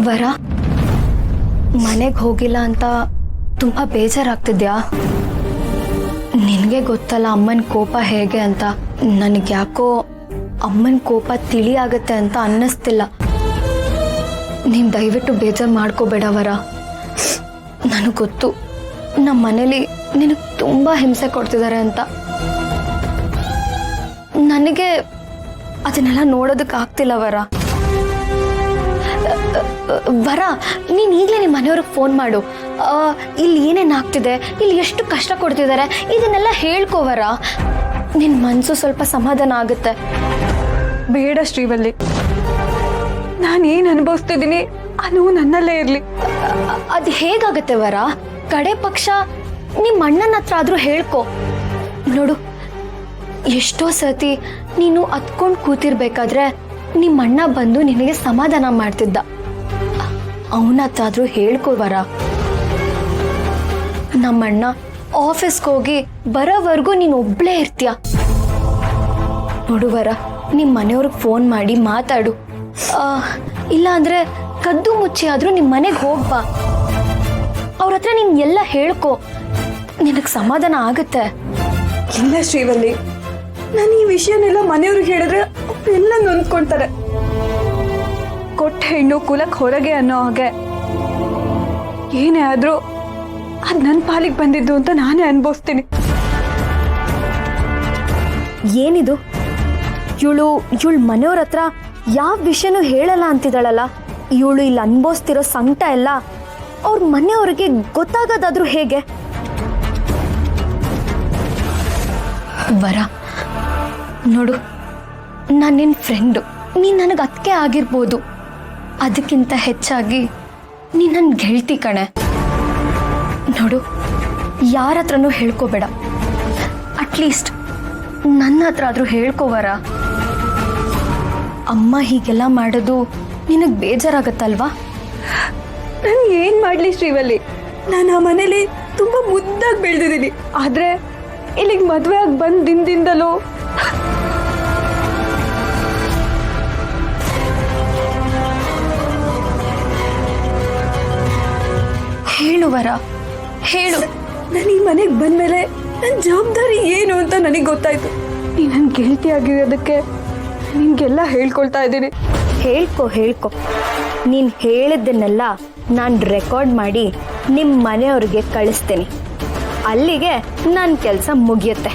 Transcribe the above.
ವರ, ಮನೆಗೆ ಹೋಗಿಲ್ಲ ಅಂತ ತುಂಬ ಬೇಜಾರಾಗ್ತಿದ್ಯಾ? ನಿನಗೆ ಗೊತ್ತಲ್ಲ ಅಮ್ಮನ ಕೋಪ ಹೇಗೆ ಅಂತ. ನನಗೆ ಯಾಕೋ ಅಮ್ಮನ ಕೋಪ ತಿಳಿಯಾಗತ್ತೆ ಅಂತ ಅನ್ನಿಸ್ತಿಲ್ಲ. ನೀನು ದಯವಿಟ್ಟು ಬೇಜಾರು ಮಾಡ್ಕೋಬೇಡ ವರ. ನನಗೆ ಗೊತ್ತು ನಮ್ಮ ಮನೇಲಿ ನಿನಗೆ ತುಂಬ ಹಿಂಸೆ ಕೊಡ್ತಿದ್ದಾರೆ ಅಂತ. ನನಗೆ ಅದನ್ನೆಲ್ಲ ನೋಡೋದಕ್ಕೆ ಆಗ್ತಿಲ್ಲ ವರ. ವರ, ನೀನು ಈಗಲೇ ನಿಮ್ಮ ಮನೆಯವ್ರಿಗೆ ಫೋನ್ ಮಾಡು. ಇಲ್ಲಿ ಏನೇನು ಆಗ್ತಿದೆ, ಇಲ್ಲಿ ಎಷ್ಟು ಕಷ್ಟ ಕೊಡ್ತಿದ್ದಾರೆ ಇದನ್ನೆಲ್ಲ ಹೇಳ್ಕೋ ವರ. ನಿನ್ನ ಮನಸ್ಸು ಸ್ವಲ್ಪ ಸಮಾಧಾನ ಆಗುತ್ತೆ. ಬೇಡ ಶ್ರೀವಲ್ಲಿ, ನಾನು ಏನು ಅನುಭವಿಸ್ತಿದ್ದೀನಿ ಆ ನೋವು ನನ್ನಲ್ಲೇ ಇರಲಿ. ಅದು ಹೇಗಾಗತ್ತೆ ವರ? ಕಡೆ ಪಕ್ಷ ನಿಮ್ಮ ಅಣ್ಣನ ಹತ್ರ ಆದರೂ ಹೇಳ್ಕೊ. ನೋಡು, ಎಷ್ಟೋ ಸತಿ ನೀನು ಹತ್ಕೊಂಡು ಕೂತಿರ್ಬೇಕಾದ್ರೆ ನಿಮ್ಮ ಅಣ್ಣ ಬಂದು ನಿನಗೆ ಸಮಾಧಾನ ಮಾಡ್ತಿದ್ದ. ಅವನ ಹತ್ರ ಆದರೂ ಹೇಳ್ಕೊ ವರ. ನಮ್ಮಣ್ಣ ಆಫೀಸ್ಗೆ ಹೋಗಿ ಬರೋವರೆಗೂ ನೀನು ಒಬ್ಳೇ ಇರ್ತೀಯ. ನೋಡು ವರ, ನಿಮ್ಮ ಮನೆಯವ್ರಿಗೆ ಫೋನ್ ಮಾಡಿ ಮಾತಾಡು. ಇಲ್ಲ ಅಂದರೆ ಕದ್ದು ಮುಚ್ಚಿ ಆದರೂ ನಿಮ್ಮ ಮನೆಗೆ ಹೋಗ್ಬಾ. ಅವ್ರ ಹತ್ರ ನೀನು ಎಲ್ಲ ಹೇಳ್ಕೊ, ನಿನಗೆ ಸಮಾಧಾನ ಆಗುತ್ತೆ. ಇಲ್ಲ ಶ್ರೀವಲ್ಲಿ, ನಾನು ಈ ವಿಷಯನೆಲ್ಲ ಮನೆಯವ್ರಿಗೆ ಹೇಳಿದ್ರೆ ಎಲ್ಲ ನೊಂದ್ಕೊಳ್ತಾರೆ. ಕೊಟ್ಟ ಹೆಣ್ಣು ಕುಲಕ್ಕೆ ಹೊರಗೆ ಅನ್ನೋ ಹಾಗೆ ಏನೇ ಆದ್ರೂ ಅದು ನನ್ನ ಪಾಲಿಗೆ ಬಂದಿದ್ದು ಅಂತ ನಾನೇ ಅನುಭವಿಸ್ತೀನಿ. ಏನಿದು? ಇವಳು ಮನೆಯವ್ರ ಹತ್ರ ಯಾವ ವಿಷಯನೂ ಹೇಳಲ್ಲ ಅಂತಿದ್ದಾಳಲ್ಲ. ಇವಳು ಇಲ್ಲಿ ಅನುಭವಿಸ್ತಿರೋ ಸಂಕಟ ಎಲ್ಲ ಅವ್ರ ಮನೆಯವ್ರಿಗೆ ಗೊತ್ತಾಗೋದಾದ್ರೂ ಹೇಗೆ? ವರ, ನೋಡು, ನಾನು ನಿನ್ನ ಫ್ರೆಂಡು. ನೀನು ನನಗೆ ಅದಕ್ಕೆ ಆಗಿರ್ಬೋದು. ಅದಕ್ಕಿಂತ ಹೆಚ್ಚಾಗಿ ನೀನು ನನ್ನ ಗೆಳತಿ ಕಣೆ. ನೋಡು, ಯಾರ ಹತ್ರನೂ ಹೇಳ್ಕೋಬೇಡ. ಅಟ್ಲೀಸ್ಟ್ ನನ್ನ ಹತ್ರ ಆದರೂ ಹೇಳ್ಕೋವರ. ಅಮ್ಮ ಹೀಗೆಲ್ಲ ಮಾಡೋದು ನಿನಗೆ ಬೇಜಾರಾಗತ್ತಲ್ವಾ? ನಾನು ಏನು ಮಾಡಲಿ ಶ್ರೀವಲ್ಲಿ? ನಾನು ಆ ಮನೇಲಿ ತುಂಬ ಮುದ್ದಾಗಿ ಬೆಳೆದಿದ್ದೀನಿ. ಆದರೆ ಇಲ್ಲಿಗೆ ಮದುವೆ ಆಗಿ ಬಂದ ದಿನದಿಂದಲೂ ಹೇಳುವರ, ಹೇಳು. ನಾನು ಈ ಮನೆಗೆ ಬಂದಮೇಲೆ ನನ್ನ ಜವಾಬ್ದಾರಿ ಏನು ಅಂತ ನನಗೆ ಗೊತ್ತಾಯ್ತು. ನೀ ನನ್ನ ಗೆಳತಿ ಆಗಿರೋದಕ್ಕೆ ನಿನಗೆಲ್ಲ ಹೇಳ್ಕೊಳ್ತಾ ಇದ್ದೀನಿ. ಹೇಳ್ಕೊ. ನೀನು ಹೇಳಿದ್ದನ್ನೆಲ್ಲ ನಾನು ರೆಕಾರ್ಡ್ ಮಾಡಿ ನಿಮ್ಮ ಮನೆಯವ್ರಿಗೆ ಕಳಿಸ್ತೀನಿ. ಅಲ್ಲಿಗೆ ನನ್ನ ಕೆಲಸ ಮುಗಿಯುತ್ತೆ.